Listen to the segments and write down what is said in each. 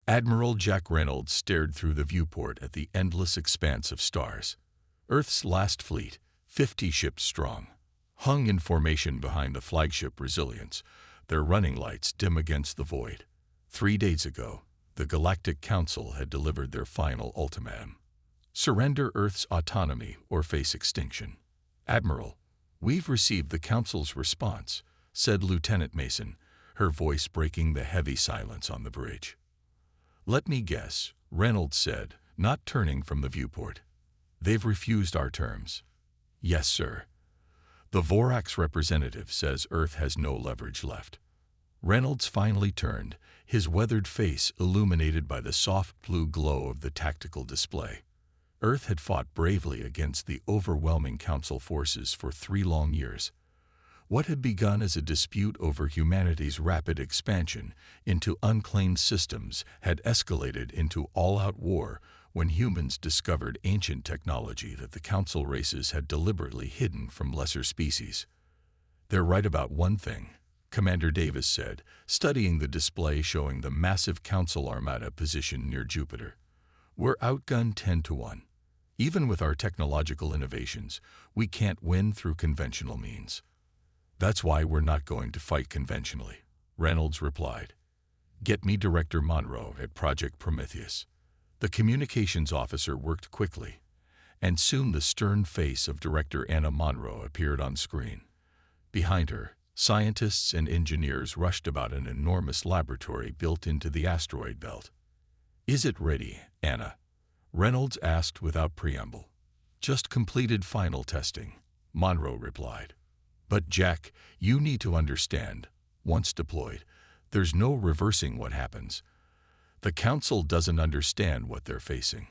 Admiral Jack Reynolds stared through the viewport at the endless expanse of stars. Earth's last fleet, 50 ships strong, hung in formation behind the flagship Resilience, their running lights dim against the void. 3 days ago, the Galactic Council had delivered their final ultimatum. Surrender Earth's autonomy or face extinction. "Admiral, we've received the Council's response," said Lieutenant Mason, her voice breaking the heavy silence on the bridge. "Let me guess," Reynolds said, not turning from the viewport. "They've refused our terms." "Yes, sir. The Vorax representative says Earth has no leverage left." Reynolds finally turned, his weathered face illuminated by the soft blue glow of the tactical display. Earth had fought bravely against the overwhelming Council forces for 3 long years. What had begun as a dispute over humanity's rapid expansion into unclaimed systems had escalated into all-out war when humans discovered ancient technology that the Council races had deliberately hidden from lesser species. "They're right about one thing," Commander Davis said, studying the display showing the massive Council armada positioned near Jupiter. "We're outgunned 10 to 1. Even with our technological innovations, we can't win through conventional means." "That's why we're not going to fight conventionally," Reynolds replied. "Get me Director Monroe at Project Prometheus." The communications officer worked quickly, and soon the stern face of Director Anna Monroe appeared on screen. Behind her, scientists and engineers rushed about an enormous laboratory built into the asteroid belt. "Is it ready, Anna?" Reynolds asked without preamble. "Just completed final testing," Monroe replied. "But Jack, you need to understand, once deployed, there's no reversing what happens. The Council doesn't understand what they're facing."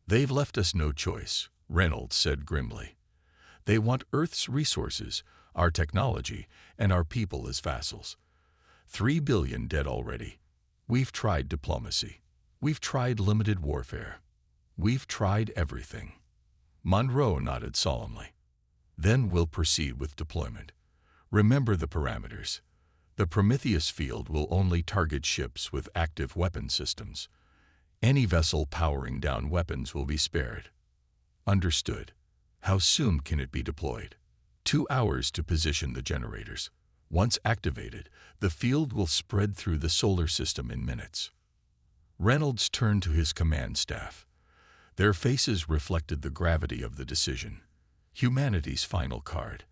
"They've left us no choice," Reynolds said grimly. "They want Earth's resources, our technology, and our people as vassals. 3 billion dead already. We've tried diplomacy. We've tried limited warfare. We've tried everything." Monroe nodded solemnly. "Then we'll proceed with deployment. Remember the parameters. The Prometheus field will only target ships with active weapon systems. Any vessel powering down weapons will be spared." "Understood. How soon can it be deployed?" 2 hours to position the generators. Once activated, the field will spread through the solar system in minutes. Reynolds turned to his command staff. Their faces reflected the gravity of the decision. Humanity's final card.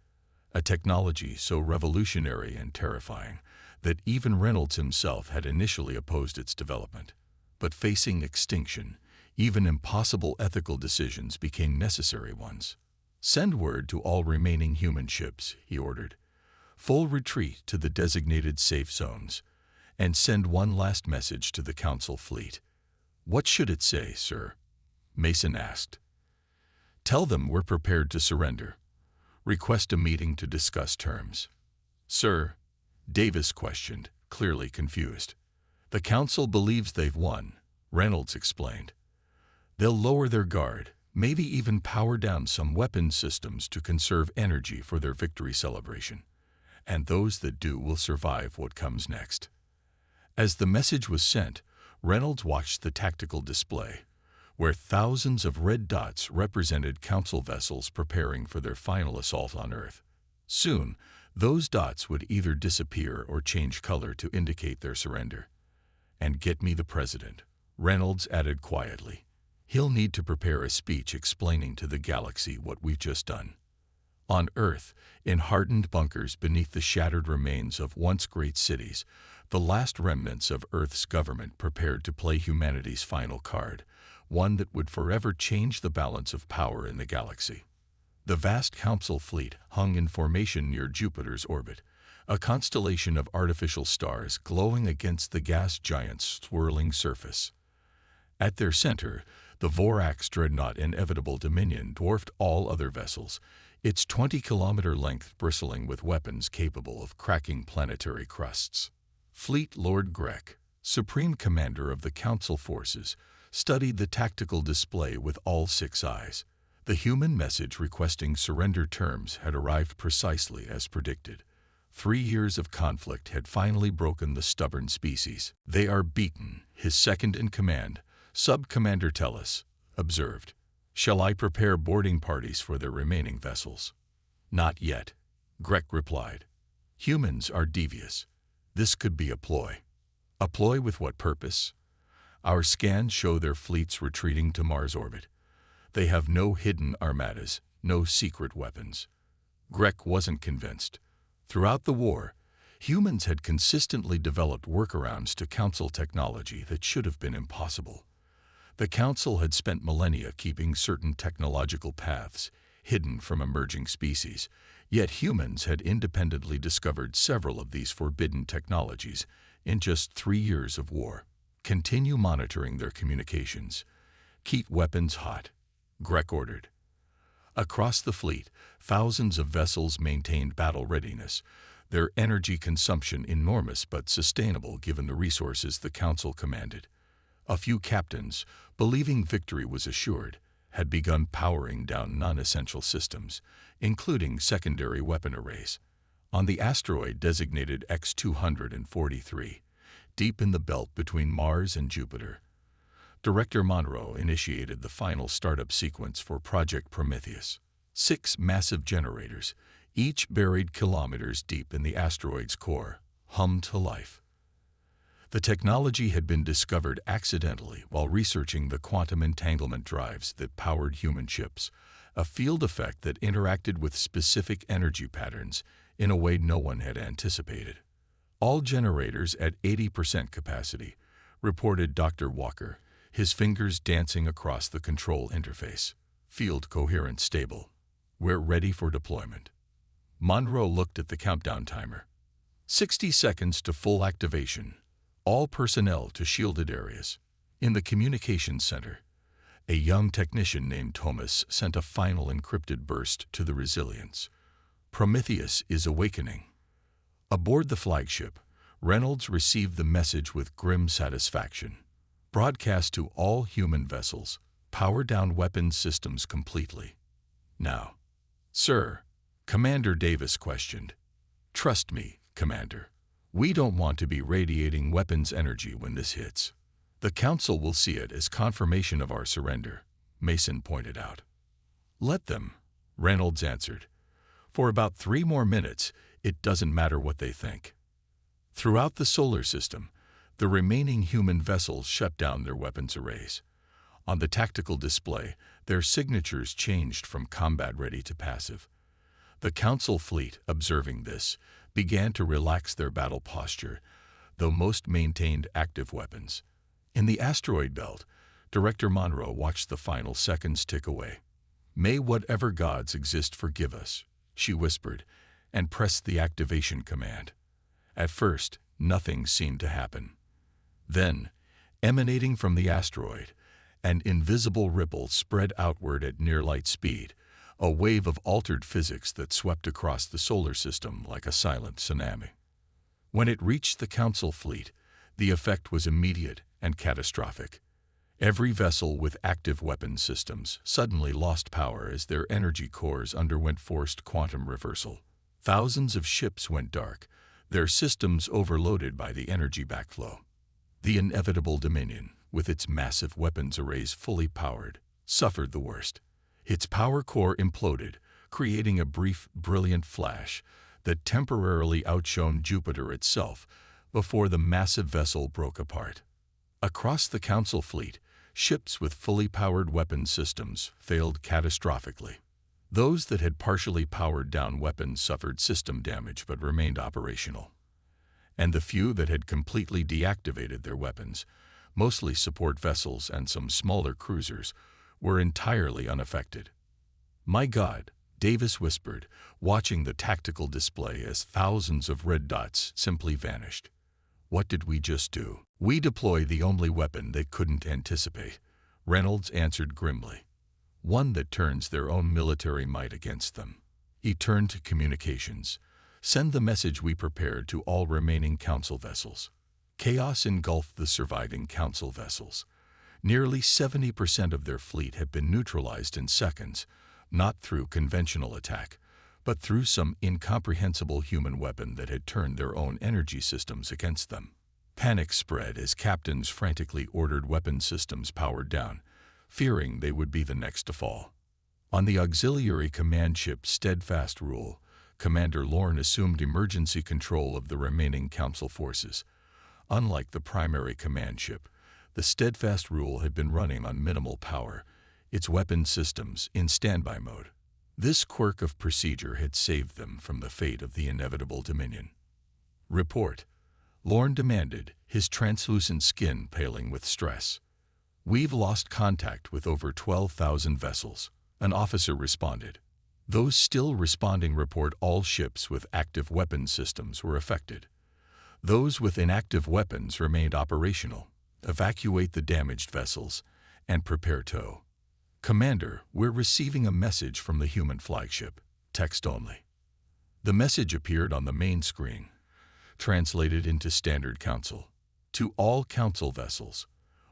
A technology so revolutionary and terrifying that even Reynolds himself had initially opposed its development. But facing extinction, even impossible ethical decisions became necessary ones. "Send word to all remaining human ships," he ordered. "Full retreat to the designated safe zones. And send one last message to the Council fleet." "What should it say, sir?" Mason asked. "Tell them we're prepared to surrender. Request a meeting to discuss terms." "Sir?" Davis questioned, clearly confused. "The Council believes they've won," Reynolds explained. "They'll lower their guard, maybe even power down some weapon systems to conserve energy for their victory celebration. And those that do will survive what comes next." As the message was sent, Reynolds watched the tactical display, where thousands of red dots represented Council vessels preparing for their final assault on Earth. Soon, those dots would either disappear or change color to indicate their surrender. "And get me the President," Reynolds added quietly. "He'll need to prepare a speech explaining to the galaxy what we've just done." On Earth, in hardened bunkers beneath the shattered remains of once great cities, the last remnants of Earth's government prepared to play humanity's final card, one that would forever change the balance of power in the galaxy. The vast Council fleet hung in formation near Jupiter's orbit, a constellation of artificial stars glowing against the gas giant's swirling surface. At their center, the Vorax dreadnought Inevitable Dominion dwarfed all other vessels, its 20-kilometer length bristling with weapons capable of cracking planetary crusts. Fleet Lord Grek, Supreme Commander of the Council forces, studied the tactical display with all 6 eyes. The human message requesting surrender terms had arrived precisely as predicted. 3 years of conflict had finally broken the stubborn species. "They are beaten," His second-in-command, Sub-Commander Tellus, observed, "Shall I prepare boarding parties for their remaining vessels?" "Not yet," Grek replied. "Humans are devious. This could be a ploy." "A ploy with what purpose?" "Our scans show their fleets retreating to Mars orbit. They have no hidden armadas, no secret weapons." Grek wasn't convinced. Throughout the war, humans had consistently developed workarounds to Council technology that should have been impossible. The Council had spent millennia keeping certain technological paths hidden from emerging species, yet humans had independently discovered several of these forbidden technologies in just 3 years of war. "Continue monitoring their communications. Keep weapons hot," Grek ordered. Across the fleet, thousands of vessels maintained battle readiness, their energy consumption enormous but sustainable given the resources the Council commanded. A few captains, believing victory was assured, had begun powering down non-essential systems, including secondary weapon arrays. On the asteroid designated X-243, deep in the belt between Mars and Jupiter, Director Monroe initiated the final startup sequence for Project Prometheus. 6 massive generators, each buried kilometers deep in the asteroid's core, hummed to life. The technology had been discovered accidentally while researching the quantum entanglement drives that powered human ships, a field effect that interacted with specific energy patterns in a way no one had anticipated. "All generators at 80% capacity," reported Dr. Walker, his fingers dancing across the control interface. "Field coherent stable. We're ready for deployment." Monroe looked at the countdown timer. 60 seconds to full activation. All personnel to shielded areas. In the communications center, a young technician named Thomas sent a final encrypted burst to the Resilience. "Prometheus is awakening." Aboard the flagship, Reynolds received the message with grim satisfaction. "Broadcast to all human vessels. Power down weapons systems completely." "Now." "Sir," Commander Davis questioned. "Trust me, Commander. We don't want to be radiating weapons energy when this hits. The Council will see it as confirmation of our surrender," Mason pointed out. "Let them," Reynolds answered. "For about 3 more minutes, it doesn't matter what they think." Throughout the solar system, the remaining human vessels shut down their weapons arrays. On the tactical display, their signatures changed from combat-ready to passive. The Council fleet, observing this, began to relax their battle posture, though most maintained active weapons. In the asteroid belt, Director Monroe watched the final seconds tick away. "May whatever gods exist forgive us," she whispered, and pressed the activation command. At first, nothing seemed to happen. Then, emanating from the asteroid, an invisible ripple spread outward at near-light speed, a wave of altered physics that swept across the solar system like a silent tsunami. When it reached the Council fleet, the effect was immediate and catastrophic. Every vessel with active weapons systems suddenly lost power as their energy cores underwent forced quantum reversal. Thousands of ships went dark, their systems overloaded by the energy backflow. The inevitable Dominion, with its massive weapons arrays fully powered, suffered the worst. Its power core imploded, creating a brief, brilliant flash that temporarily outshone Jupiter itself before the massive vessel broke apart. Across the Council fleet, ships with fully powered weapons systems failed catastrophically. Those that had partially powered down weapons suffered system damage but remained operational. And the few that had completely deactivated their weapons, mostly support vessels and some smaller cruisers, were entirely unaffected. "My God," Davis whispered, watching the tactical display as thousands of red dots simply vanished. "What did we just do?" "We deploy the only weapon they couldn't anticipate," Reynolds answered grimly. "One that turns their own military might against them." He turned to communications. "Send the message we prepared to all remaining Council vessels." Chaos engulfed the surviving Council vessels. Nearly 70% of their fleet had been neutralized in seconds, not through conventional attack, but through some incomprehensible human weapon that had turned their own energy systems against them. Panic spread as captains frantically ordered weapon systems powered down, fearing they would be the next to fall. On the auxiliary command ship Steadfast Rule, Commander Lorne assumed emergency control of the remaining Council forces. Unlike the primary command ship, the Steadfast Rule had been running on minimal power, its weapon systems in standby mode. This quirk of procedure had saved them from the fate of the inevitable Dominion. "Report," Lorne demanded, his translucent skin paling with stress. "We've lost contact with over 12,000 vessels," an officer responded. Those still responding report all ships with active weapon systems were affected. Those with inactive weapons remained operational. Evacuate the damaged vessels and prepare tow. "Commander, we're receiving a message from the human flagship. Text only." The message appeared on the main screen, translated into Standard Council. "To all Council vessels,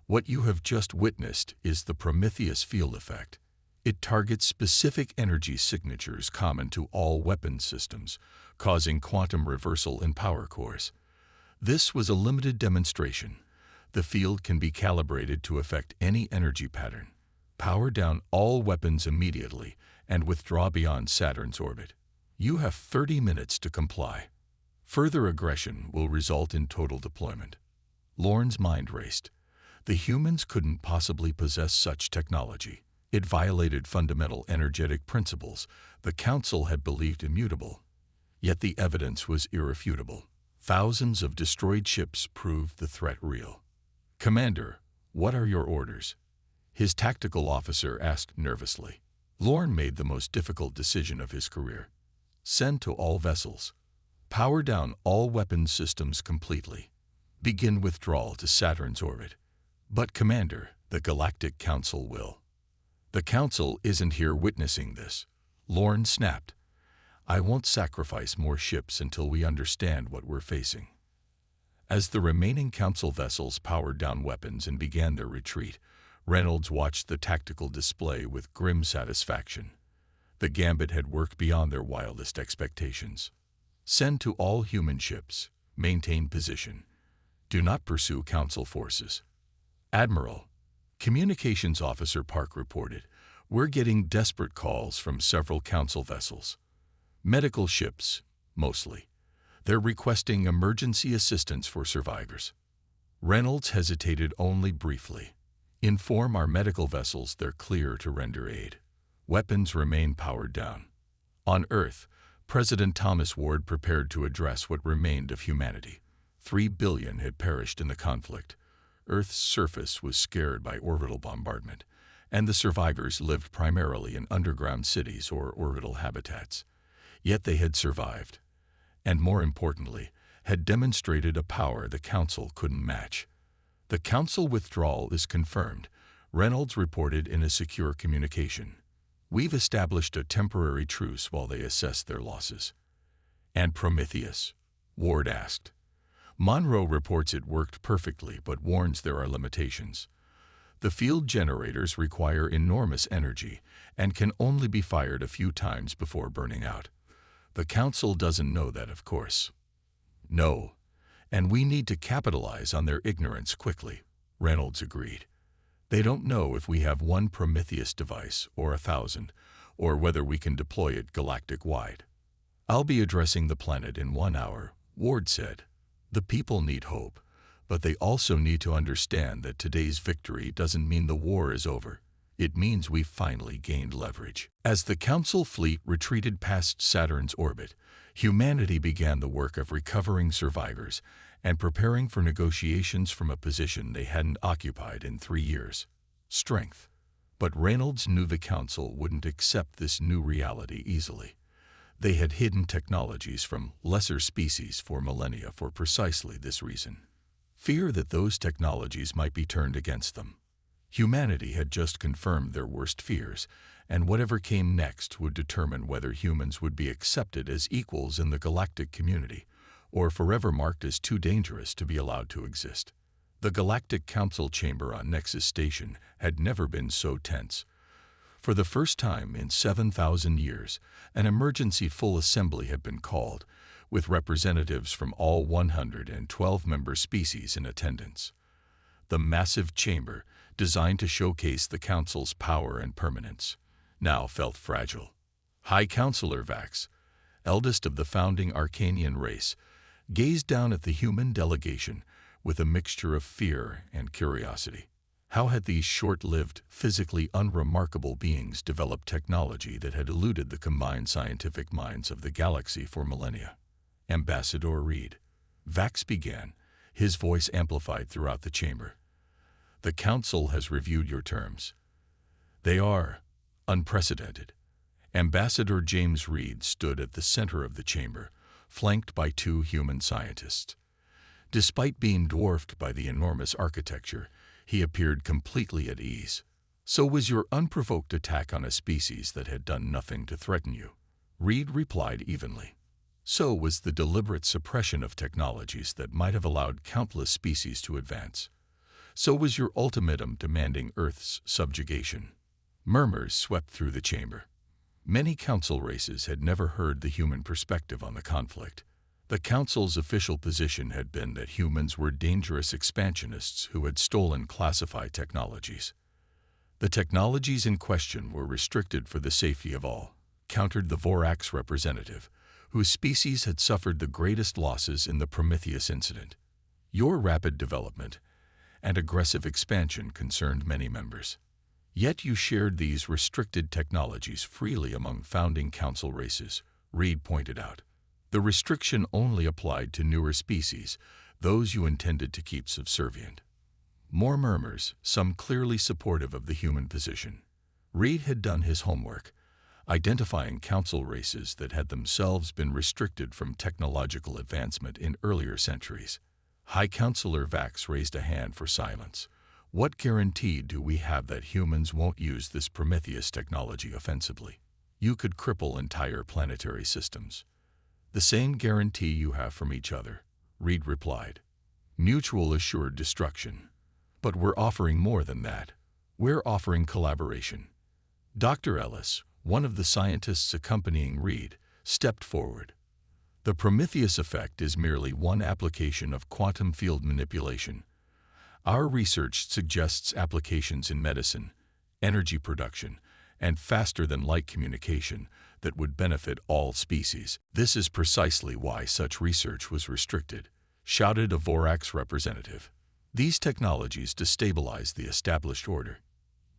what you have just witnessed is the Prometheus field effect. It targets specific energy signatures common to all weapon systems, causing quantum reversal in power cores. This was a limited demonstration. The field can be calibrated to affect any energy pattern. Power down all weapons immediately and withdraw beyond Saturn's orbit. You have 30 minutes to comply. Further aggression will result in total deployment." Lorne's mind raced. The humans couldn't possibly possess such technology. It violated fundamental energetic principles the Council had believed immutable. Yet the evidence was irrefutable. Thousands of destroyed ships proved the threat real. "Commander, what are your orders?" his tactical officer asked nervously. Lorne made the most difficult decision of his career. "Send to all vessels. Power down all weapon systems completely. Begin withdrawal to Saturn's orbit." "But Commander, the Galactic Council will." "The Council isn't here witnessing this," Lorne snapped. "I won't sacrifice more ships until we understand what we're facing." As the remaining Council vessels powered down weapons and began their retreat, Reynolds watched the tactical display with grim satisfaction. The gambit had worked beyond their wildest expectations. "Send to all human ships. Maintain position. Do not pursue Council forces." "Admiral," Communications Officer Park reported, "we're getting desperate calls from several Council vessels. Medical ships, mostly. They're requesting emergency assistance for survivors." Reynolds hesitated only briefly. "Inform our medical vessels they're clear to render aid. Weapons remain powered down." On Earth, President Thomas Ward prepared to address what remained of humanity. 3 billion had perished in the conflict. Earth's surface was scared by orbital bombardment, and the survivors lived primarily in underground cities or orbital habitats. Yet they had survived, and more importantly, had demonstrated a power the Council couldn't match. "The Council withdrawal is confirmed," Reynolds reported in a secure communication. "We've established a temporary truce while they assess their losses." "And Prometheus?" Ward asked. "Monroe reports it worked perfectly but warns there are limitations. The field generators require enormous energy and can only be fired a few times before burning out. The Council doesn't know that, of course." "No, and we need to capitalize on their ignorance quickly," Reynolds agreed. "They don't know if we have one Prometheus device or 1,000, or whether we can deploy it galactic-wide." "I'll be addressing the planet in 1 hour," Ward said. "The people need hope, but they also need to understand that today's victory doesn't mean the war is over. It means we've finally gained leverage." As the Council fleet retreated past Saturn's orbit, humanity began the work of recovering survivors and preparing for negotiations from a position they hadn't occupied in 3 years. Strength. But Reynolds knew the Council wouldn't accept this new reality easily. They had hidden technologies from lesser species for millennia for precisely this reason. Fear that those technologies might be turned against them. Humanity had just confirmed their worst fears, and whatever came next would determine whether humans would be accepted as equals in the galactic community, or forever marked as too dangerous to be allowed to exist. The Galactic Council chamber on Nexus Station had never been so tense. For the first time in 7,000 years, an emergency full assembly had been called, with representatives from all 112 member species in attendance. The massive chamber, designed to showcase the Council's power and permanence, now felt fragile. High Counselor Vax, eldest of the founding Arcanian race, gazed down at the human delegation with a mixture of fear and curiosity. How had these short-lived, physically unremarkable beings developed technology that had eluded the combined scientific minds of the galaxy for millennia? Ambassador Reed, Vax began, his voice amplified throughout the chamber. The Council has reviewed your terms. They are unprecedented. Ambassador James Reed stood at the center of the chamber, flanked by two human scientists. Despite being dwarfed by the enormous architecture, he appeared completely at ease. So was your unprovoked attack on a species that had done nothing to threaten you. Reed replied evenly. So was the deliberate suppression of technologies that might have allowed countless species to advance. So was your ultimatum demanding Earth's subjugation. Murmurs swept through the chamber. Many Council races had never heard the human perspective on the conflict. The Council's official position had been that humans were dangerous expansionists who had stolen classified technologies. The technologies in question were restricted for the safety of all, countered the Vorax representative, whose species had suffered the greatest losses in the Prometheus incident. Your rapid development and aggressive expansion concerned many members. Yet you shared these restricted technologies freely among founding Council races, Reed pointed out. The restriction only applied to newer species, those you intended to keep subservient. More murmurs, some clearly supportive of the human position. Reed had done his homework, identifying Council races that had themselves been restricted from technological advancement in earlier centuries. High Counselor Vax raised a hand for silence. What guarantee do we have that humans won't use this Prometheus technology offensively? You could cripple entire planetary systems. The same guarantee you have from each other, Reed replied. Mutual assured destruction. But we're offering more than that. We're offering collaboration. Dr. Ellis, one of the scientists accompanying Reed, stepped forward. The Prometheus effect is merely one application of quantum field manipulation. Our research suggests applications in medicine, energy production, and faster-than-light communication that would benefit all species. This is precisely why such research was restricted, shouted a Vorax representative. These technologies destabilize the established order.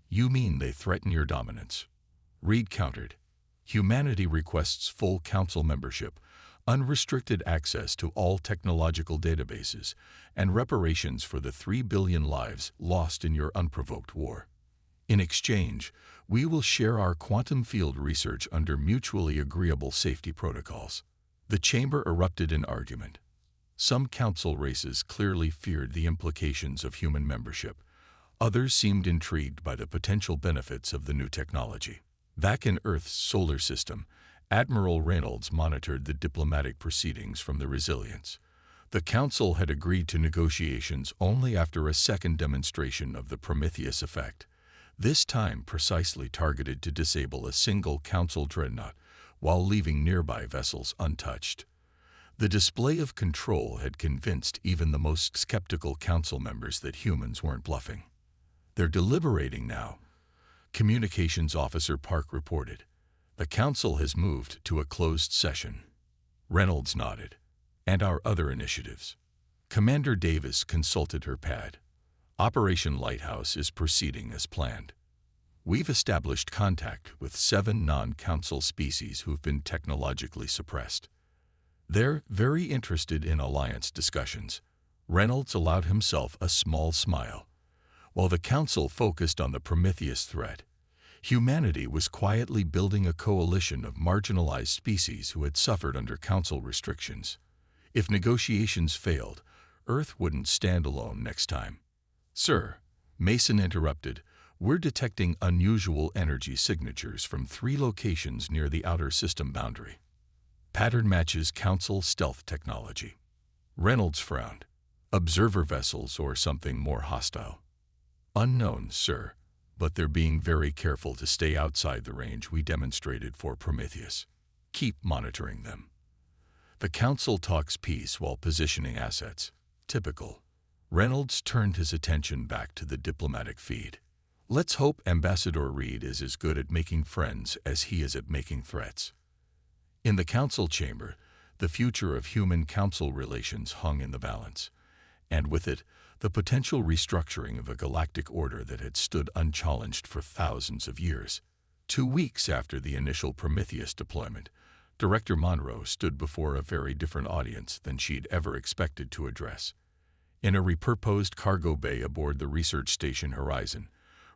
You mean they threaten your dominance? Reed countered. Humanity requests full Council membership, unrestricted access to all technological databases, and reparations for the 3 billion lives lost in your unprovoked war. In exchange, we will share our quantum field research under mutually agreeable safety protocols. The chamber erupted in argument. Some Council races clearly feared the implications of human membership. Others seemed intrigued by the potential benefits of the new technology. Back in Earth's solar system, Admiral Reynolds monitored the diplomatic proceedings from the Resilience. The Council had agreed to negotiations only after a second demonstration of the Prometheus effect, this time precisely targeted to disable a single Council dreadnought while leaving nearby vessels untouched. The display of control had convinced even the most skeptical Council members that humans weren't bluffing. They're deliberating now, Communications Officer Park reported. The Council has moved to a closed session. Reynolds nodded. And our other initiatives. Commander Davis consulted her pad. Operation Lighthouse is proceeding as planned. We've established contact with 7 non-Council species who've been technologically suppressed. They're very interested in alliance discussions. Reynolds allowed himself a small smile. While the Council focused on the Prometheus threat, humanity was quietly building a coalition of marginalized species who had suffered under Council restrictions. If negotiations failed, Earth wouldn't stand alone next time. Sir, Mason interrupted, we're detecting unusual energy signatures from 3 locations near the outer system boundary. Pattern matches Council stealth technology. Reynolds frowned. Observer vessels or something more hostile? Unknown, sir, but they're being very careful to stay outside the range we demonstrated for Prometheus. Keep monitoring them. The Council talks peace while positioning assets. Typical. Reynolds turned his attention back to the diplomatic feed. Let's hope Ambassador Reed is as good at making friends as he is at making threats. In the Council chamber, the future of human-council relations hung in the balance, and with it, the potential restructuring of a galactic order that had stood unchallenged for thousands of years. 2 weeks after the initial Prometheus deployment, Director Monroe stood before a very different audience than she'd ever expected to address. In a repurposed cargo bay aboard the research station Horizon,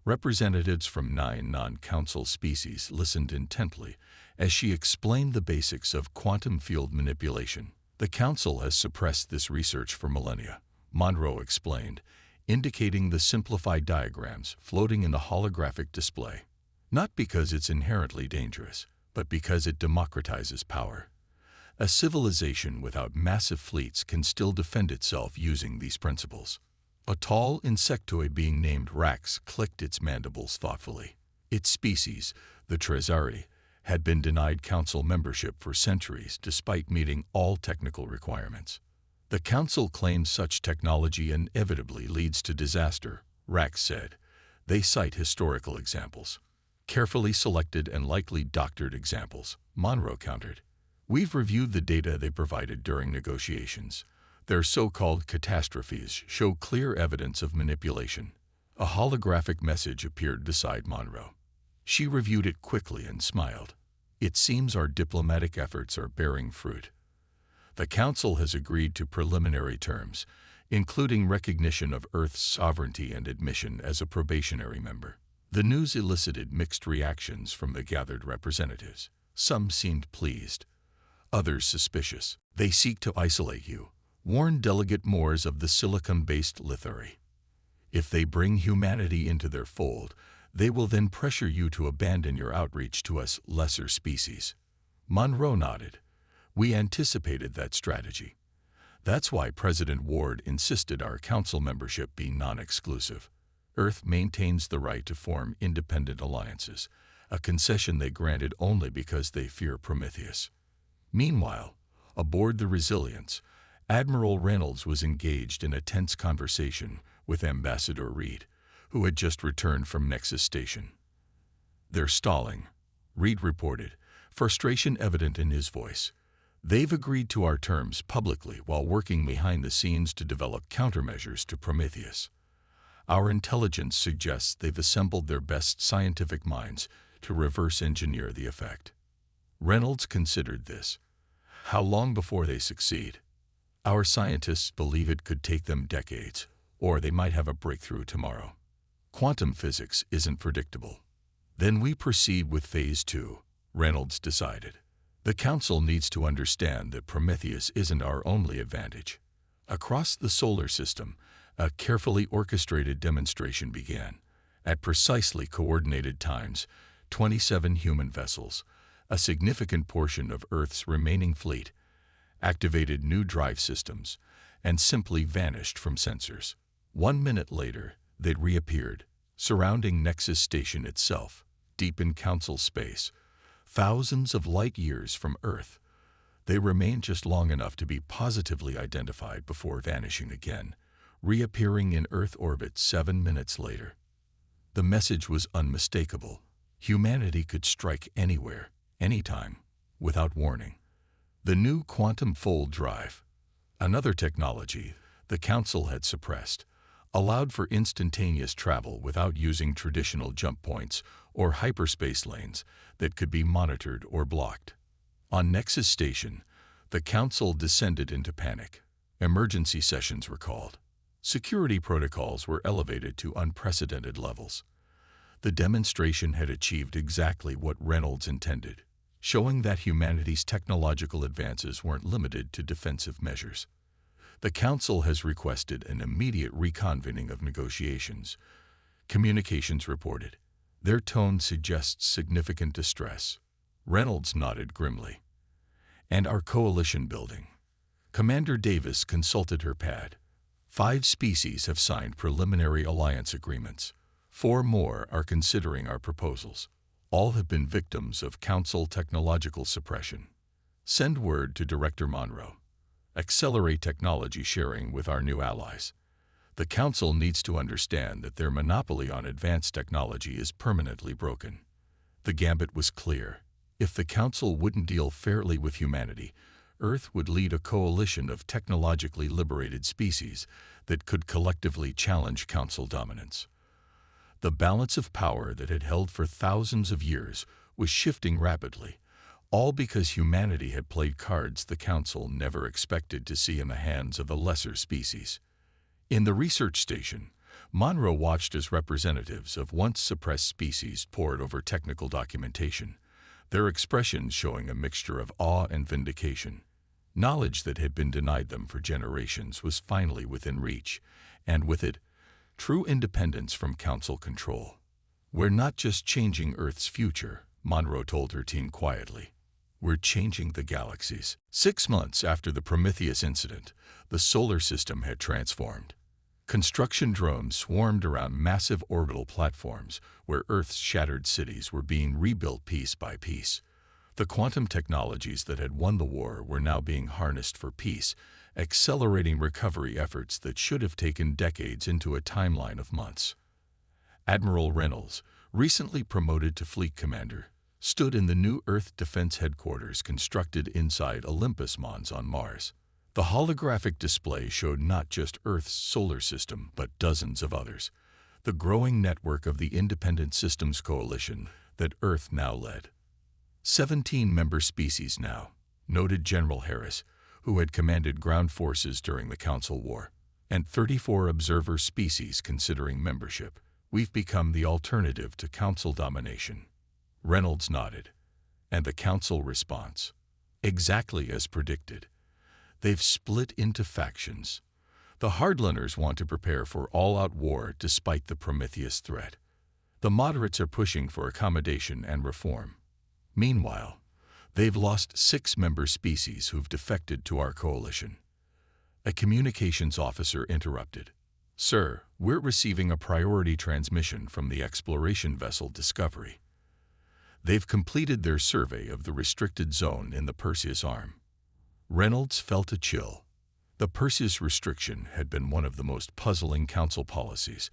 representatives from 9 non-council species listened intently as she explained the basics of quantum field manipulation. The Council has suppressed this research for millennia, Monroe explained, indicating the simplified diagrams floating in the holographic display. Not because it's inherently dangerous, but because it democratizes power. A civilization without massive fleets can still defend itself using these principles. A tall insectoid being named Rax clicked its mandibles thoughtfully. Its species, the Trezari, had been denied Council membership for centuries despite meeting all technical requirements. The Council claims such technology inevitably leads to disaster, Rax said. They cite historical examples. Carefully selected and likely doctored examples, Monroe countered. We've reviewed the data they provided during negotiations. Their so-called catastrophes show clear evidence of manipulation. A holographic message appeared beside Monroe. She reviewed it quickly and smiled. It seems our diplomatic efforts are bearing fruit. The Council has agreed to preliminary terms, including recognition of Earth's sovereignty and admission as a probationary member. The news elicited mixed reactions from the gathered representatives. Some seemed pleased, others suspicious. They seek to isolate you, warned Delegate Moores of the silicon-based Lithari. If they bring humanity into their fold, they will then pressure you to abandon your outreach to us lesser species. Monroe nodded. We anticipated that strategy. That's why President Ward insisted our Council membership be non-exclusive. Earth maintains the right to form independent alliances, a concession they granted only because they fear Prometheus. Meanwhile, aboard the Resilience, Admiral Reynolds was engaged in a tense conversation with Ambassador Reed, who had just returned from Nexus Station. They're stalling, Reed reported, frustration evident in his voice. They've agreed to our terms publicly while working behind the scenes to develop countermeasures to Prometheus. Our intelligence suggests they've assembled their best scientific minds to reverse engineer the effect. Reynolds considered this. How long before they succeed? Our scientists believe it could take them decades, or they might have a breakthrough tomorrow. Quantum physics isn't predictable. Then we proceed with Phase 2, Reynolds decided. The Council needs to understand that Prometheus isn't our only advantage. Across the solar system, a carefully orchestrated demonstration began. At precisely coordinated times, 27 human vessels, a significant portion of Earth's remaining fleet, activated new drive systems and simply vanished from sensors. 1 minute later, they'd reappeared, surrounding Nexus Station itself, deep in Council space, thousands of light years from Earth. They remained just long enough to be positively identified before vanishing again, reappearing in Earth orbit 7 minutes later. The message was unmistakable. Humanity could strike anywhere, anytime, without warning. The new quantum fold drive, another technology the Council had suppressed, allowed for instantaneous travel without using traditional jump points or hyperspace lanes that could be monitored or blocked. On Nexus Station, the Council descended into panic. Emergency sessions were called. Security protocols were elevated to unprecedented levels. The demonstration had achieved exactly what Reynolds intended, showing that humanity's technological advances weren't limited to defensive measures. The Council has requested an immediate reconvening of negotiations, communications reported. Their tone suggests significant distress. Reynolds nodded grimly. And our coalition building. Commander Davis consulted her pad. 5 species have signed preliminary alliance agreements. 4 more are considering our proposals. All have been victims of Council technological suppression. Send word to Director Monroe. Accelerate technology sharing with our new allies. The Council needs to understand that their monopoly on advanced technology is permanently broken. The gambit was clear. If the Council wouldn't deal fairly with humanity, Earth would lead a coalition of technologically liberated species that could collectively challenge Council dominance. The balance of power that had held for thousands of years was shifting rapidly, all because humanity had played cards the Council never expected to see in the hands of a lesser species. In the research station, Monroe watched as representatives of once suppressed species pored over technical documentation, their expressions showing a mixture of awe and vindication. Knowledge that had been denied them for generations was finally within reach, and with it, true independence from Council control. "We're not just changing Earth's future," Monroe told her team quietly. "We're changing the galaxies." 6 months after the Prometheus incident, the solar system had transformed. Construction drones swarmed around massive orbital platforms where Earth's shattered cities were being rebuilt piece by piece. The quantum technologies that had won the war were now being harnessed for peace, accelerating recovery efforts that should have taken decades into a timeline of months. Admiral Reynolds, recently promoted to fleet commander, stood in the new Earth Defense Headquarters constructed inside Olympus Mons on Mars. The holographic display showed not just Earth's solar system, but dozens of others, the growing network of the Independent Systems Coalition that Earth now led. 17 member species now, noted General Harris, who had commanded ground forces during the Council War, and 34 observer species considering membership. We've become the alternative to Council domination. Reynolds nodded. And the Council response? Exactly as predicted. They've split into factions. The hardliners want to prepare for all-out war despite the Prometheus threat. The moderates are pushing for accommodation and reform. Meanwhile, they've lost 6 member species who've defected to our coalition. A communications officer interrupted. "Sir, we're receiving a priority transmission from the exploration vessel Discovery. They've completed their survey of the restricted zone in the Perseus Arm." Reynolds felt a chill. The Perseus restriction had been one of the most puzzling Council policies,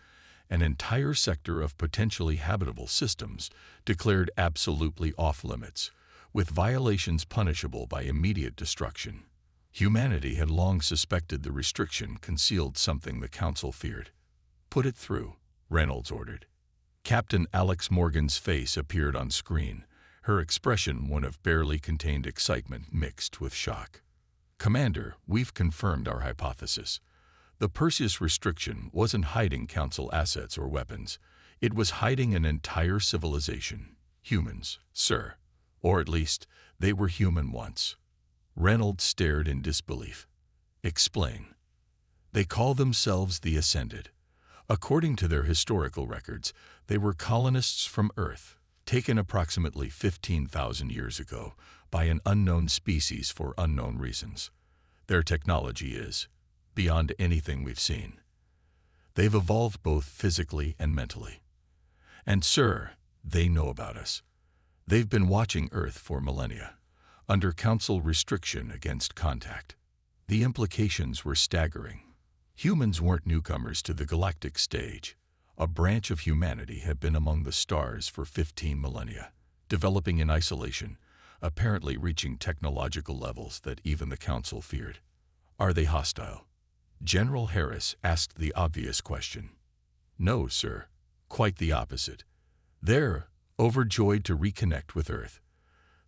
an entire sector of potentially habitable systems declared absolutely off-limits, with violations punishable by immediate destruction. Humanity had long suspected the restriction concealed something the Council feared. "Put it through," Reynolds ordered. Captain Alex Morgan's face appeared on screen, her expression one of barely contained excitement mixed with shock. "Commander, we've confirmed our hypothesis. The Perseus restriction wasn't hiding Council assets or weapons. It was hiding an entire civilization. Humans, sir. Or at least, they were human once." Reynolds stared in disbelief. "Explain." "They call themselves the Ascended. According to their historical records, they were colonists from Earth, taken approximately 15,000 years ago by an unknown species for unknown reasons. Their technology is beyond anything we've seen. They've evolved both physically and mentally. And sir, they know about us. They've been watching Earth for millennia, under Council restriction against contact." The implications were staggering. Humans weren't newcomers to the galactic stage. A branch of humanity had been among the stars for 15 millennia, developing in isolation, apparently reaching technological levels that even the Council feared. "Are they hostile?" General Harris asked the obvious question. "No, sir. Quite the opposite. They're overjoyed to reconnect with Earth.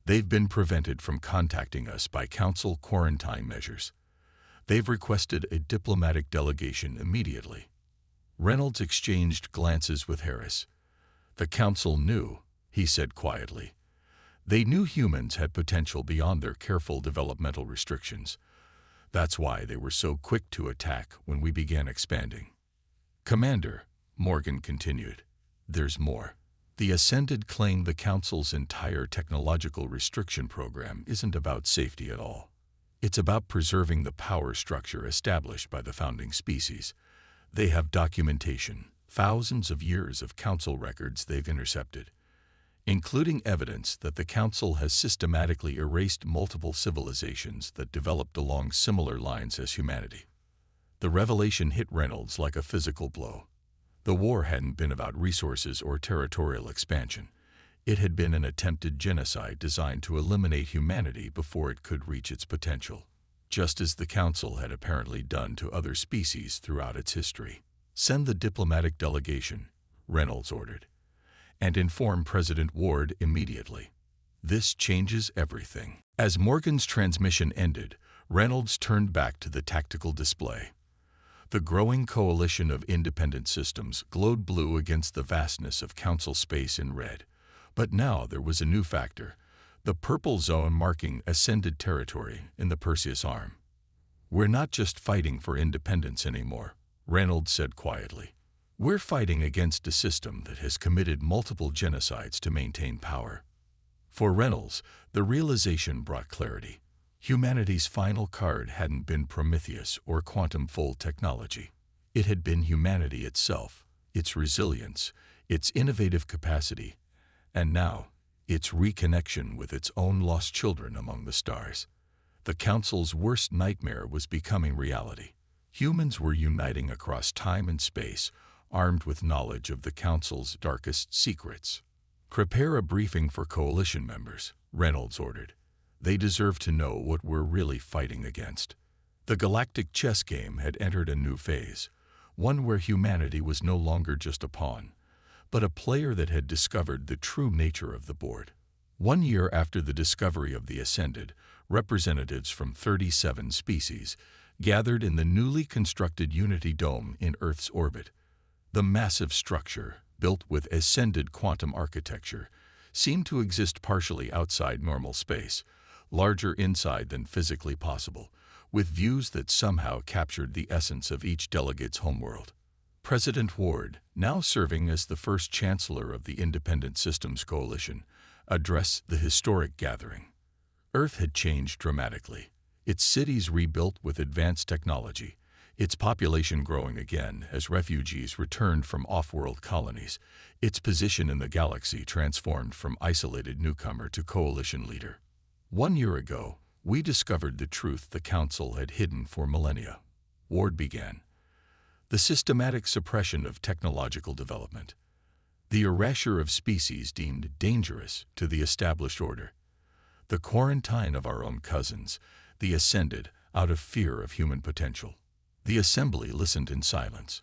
They've been prevented from contacting us by Council quarantine measures. They've requested a diplomatic delegation immediately." Reynolds exchanged glances with Harris. "The Council knew," he said quietly. "They knew humans had potential beyond their careful developmental restrictions. That's why they were so quick to attack when we began expanding." "Commander," Morgan continued, "there's more. The Ascended claim the Council's entire technological restriction program isn't about safety at all. It's about preserving the power structure established by the founding species. They have documentation, thousands of years of Council records they've intercepted. including evidence that the Council has systematically erased multiple civilizations that developed along similar lines as humanity. The revelation hit Reynolds like a physical blow. The war hadn't been about resources or territorial expansion. It had been an attempted genocide designed to eliminate humanity before it could reach its potential, just as the Council had apparently done to other species throughout its history. "Send the diplomatic delegation," Reynolds ordered, "and inform President Ward immediately. This changes everything." As Morgan's transmission ended, Reynolds turned back to the tactical display. The growing coalition of independent systems glowed blue against the vastness of Council space in red. But now there was a new factor, the purple zone marking ascended territory in the Perseus Arm. "We're not just fighting for independence anymore," Reynolds said quietly. "We're fighting against a system that has committed multiple genocides to maintain power." For Reynolds, the realization brought clarity. Humanity's final card hadn't been Prometheus or quantum-fold technology. It had been humanity itself, its resilience, its innovative capacity, and now, its reconnection with its own lost children among the stars. The Council's worst nightmare was becoming reality. Humans were uniting across time and space, armed with knowledge of the Council's darkest secrets. "Prepare a briefing for coalition members," Reynolds ordered. "They deserve to know what we're really fighting against." The galactic chess game had entered a new phase, one where humanity was no longer just a pawn, but a player that had discovered the true nature of the board. 1 year after the discovery of the Ascended, representatives from 37 species gathered in the newly constructed Unity Dome in Earth's orbit. The massive structure, built with ascended quantum architecture, seemed to exist partially outside normal space, larger inside than physically possible, with views that somehow captured the essence of each delegate's homeworld. President Ward, now serving as the first chancellor of the Independent Systems Coalition, addressed the historic gathering. Earth had changed dramatically, its cities rebuilt with advanced technology, its population growing again as refugees returned from off-world colonies, its position in the galaxy transformed from isolated newcomer to coalition leader. 1 year ago, we discovered the truth the Council had hidden for millennia. Ward began. The systematic suppression of technological development. The erasure of species deemed dangerous to the established order. The quarantine of our own cousins, the Ascended, out of fear of human potential. The Assembly listened in silence.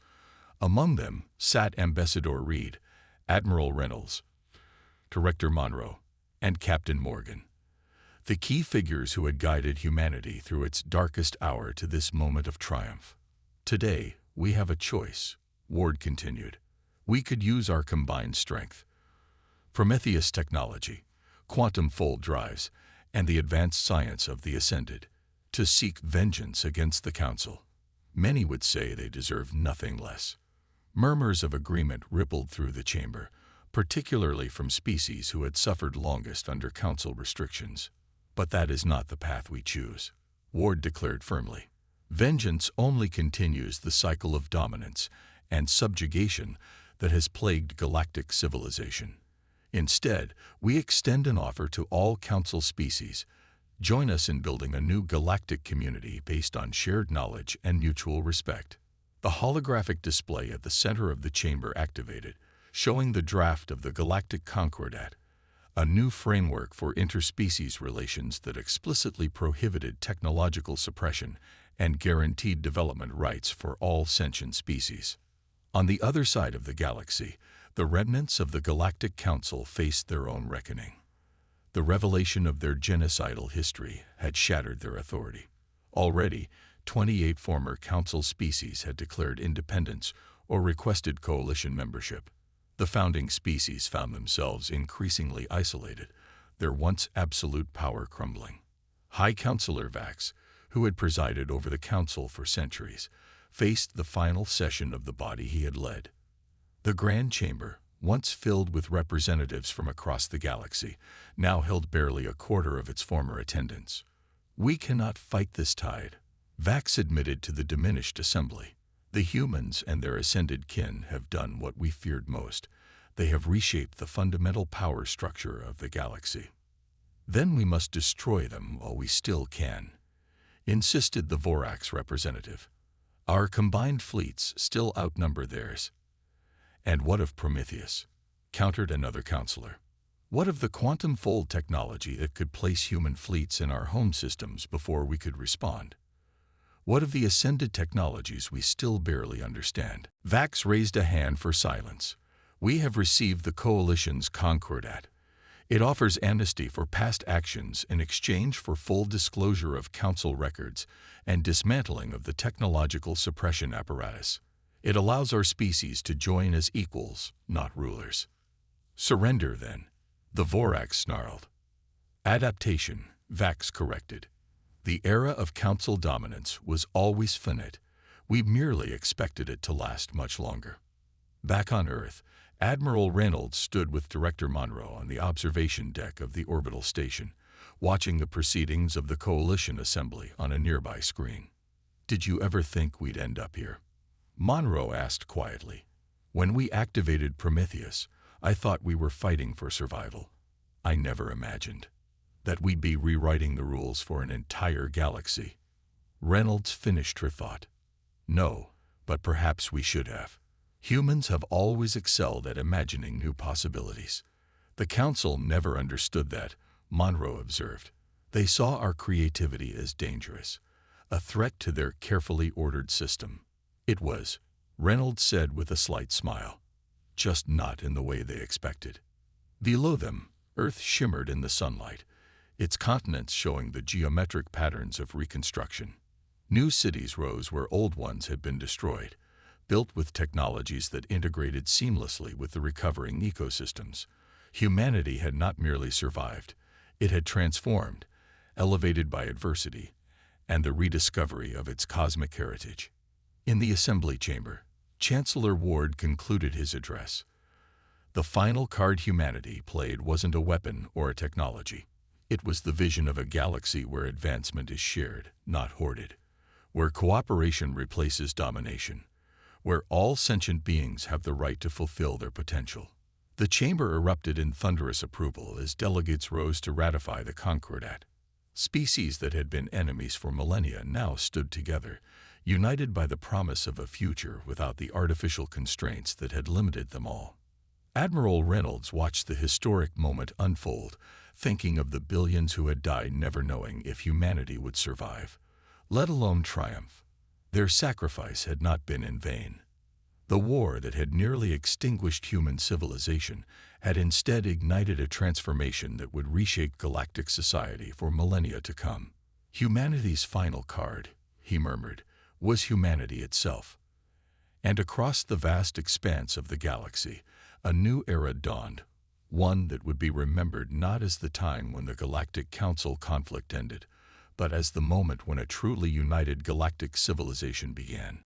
Among them sat Ambassador Reed, Admiral Reynolds, Director Monroe, and Captain Morgan. The key figures who had guided humanity through its darkest hour to this moment of triumph. "Today, we have a choice," Ward continued. "We could use our combined strength. Prometheus technology, quantum fold drives, and the advanced science of the Ascended, to seek vengeance against the Council. Many would say they deserve nothing less." Murmurs of agreement rippled through the chamber, particularly from species who had suffered longest under Council restrictions. "But that is not the path we choose," Ward declared firmly. "Vengeance only continues the cycle of dominance and subjugation that has plagued galactic civilization. Instead, we extend an offer to all Council species. Join us in building a new galactic community based on shared knowledge and mutual respect." The holographic display at the center of the chamber activated, showing the draft of the Galactic Concordat, a new framework for interspecies relations that explicitly prohibited technological suppression and guaranteed development rights for all sentient species. On the other side of the galaxy, the remnants of the Galactic Council faced their own reckoning. The revelation of their genocidal history had shattered their authority. Already, 28 former Council species had declared independence or requested coalition membership. The founding species found themselves increasingly isolated, their once absolute power crumbling. High Councilor Vax, who had presided over the Council for centuries, faced the final session of the body he had led. The Grand Chamber, once filled with representatives from across the galaxy, now held barely a quarter of its former attendance. "We cannot fight this tide," Vax admitted to the diminished assembly. "The humans and their ascended kin have done what we feared most. They have reshaped the fundamental power structure of the galaxy. Then we must destroy them while we still can, insisted the Vorax representative. Our combined fleets still outnumber theirs. And what of Prometheus? Countered another counselor. What of the quantum fold technology that could place human fleets in our home systems before we could respond? What of the ascended technologies we still barely understand? Vax raised a hand for silence. We have received the Coalition's Concordat. It offers amnesty for past actions in exchange for full disclosure of Council records and dismantling of the technological suppression apparatus. It allows our species to join as equals, not rulers. Surrender, then, the Vorax snarled. Adaptation, Vax corrected. The era of Council dominance was always finite. We merely expected it to last much longer. Back on Earth, Admiral Reynolds stood with Director Monroe on the observation deck of the orbital station, watching the proceedings of the Coalition Assembly on a nearby screen. "Did you ever think we'd end up here?" Monroe asked quietly. "When we activated Prometheus, I thought we were fighting for survival. I never imagined that we'd be rewriting the rules for an entire galaxy." Reynolds finished her thought. "No, but perhaps we should have. Humans have always excelled at imagining new possibilities." "The Council never understood that," Monroe observed. "They saw our creativity as dangerous, a threat to their carefully ordered system." "It was," Reynolds said with a slight smile. "Just not in the way they expected." Below them, Earth shimmered in the sunlight, its continents showing the geometric patterns of reconstruction. New cities rose where old ones had been destroyed, built with technologies that integrated seamlessly with the recovering ecosystems. Humanity had not merely survived, it had transformed, elevated by adversity and the rediscovery of its cosmic heritage. In the assembly chamber, Chancellor Ward concluded his address. The final card humanity played wasn't a weapon or a technology. It was the vision of a galaxy where advancement is shared, not hoarded, where cooperation replaces domination, where all sentient beings have the right to fulfill their potential. The chamber erupted in thunderous approval as delegates rose to ratify the Concordat. Species that had been enemies for millennia now stood together, united by the promise of a future without the artificial constraints that had limited them all. Admiral Reynolds watched the historic moment unfold, thinking of the billions who had died never knowing if humanity would survive, let alone triumph. Their sacrifice had not been in vain. The war that had nearly extinguished human civilization had instead ignited a transformation that would reshape galactic society for millennia to come. Humanity's final card, he murmured, was humanity itself. And across the vast expanse of the galaxy, a new era dawned, one that would be remembered not as the time when the Galactic Council conflict ended, but as the moment when a truly united galactic civilization began.